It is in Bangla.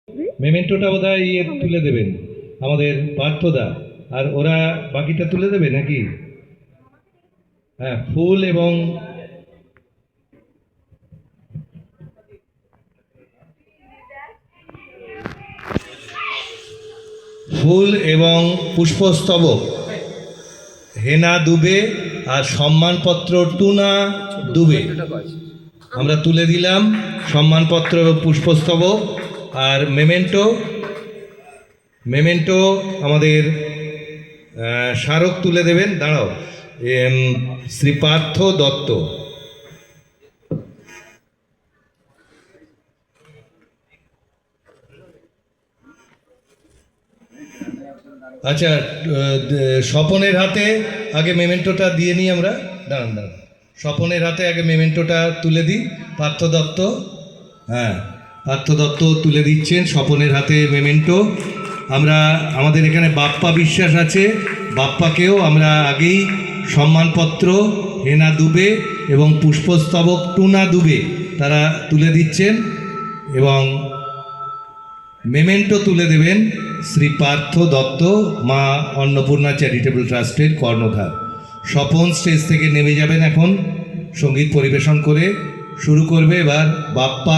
মেমেন্টোটা বোধহয় ইয়ে তুলে দেবেন আমাদের পার্থদা, আর ওরা বাকিটা তুলে দেবে নাকি? হ্যাঁ, ফুল এবং পুষ্পস্তবক হেনা দুবে আর সম্মানপত্র টুনা দুবে আমরা তুলে দিলাম। সম্মানপত্র এবং পুষ্পস্তবক আর মেমেন্টো আমাদের স্মারক তুলে দেবেন। দাঁড়াও, শ্রী পার্থ দত্ত। আচ্ছা, স্বপনের হাতে আগে মেমেন্টোটা দিয়ে নিই আমরা। দাঁড়ান, স্বপনের হাতে আগে মেমেন্টোটা তুলে দিই। পার্থ দত্ত, হ্যাঁ, পার্থ দত্ত তুলে দিচ্ছেন স্বপনের হাতে মেমেন্টো। আমরা আমাদের এখানে বাপ্পা বিশ্বাস আছে, বাপ্পাকেও আমরা আগেই সম্মানপত্র হেনা দুবে এবং পুষ্পস্তবক টুনা দুবে তারা তুলে দিচ্ছেন, এবং মেমেন্টো তুলে দেবেন শ্রী পার্থ দত্ত, মা অন্নপূর্ণা চ্যারিটেবল ট্রাস্টের কর্ণধার। স্বপন স্টেজ থেকে নেমে যাবেন এখন, সঙ্গীত পরিবেশন করে শুরু করবে এবার বাপ্পা।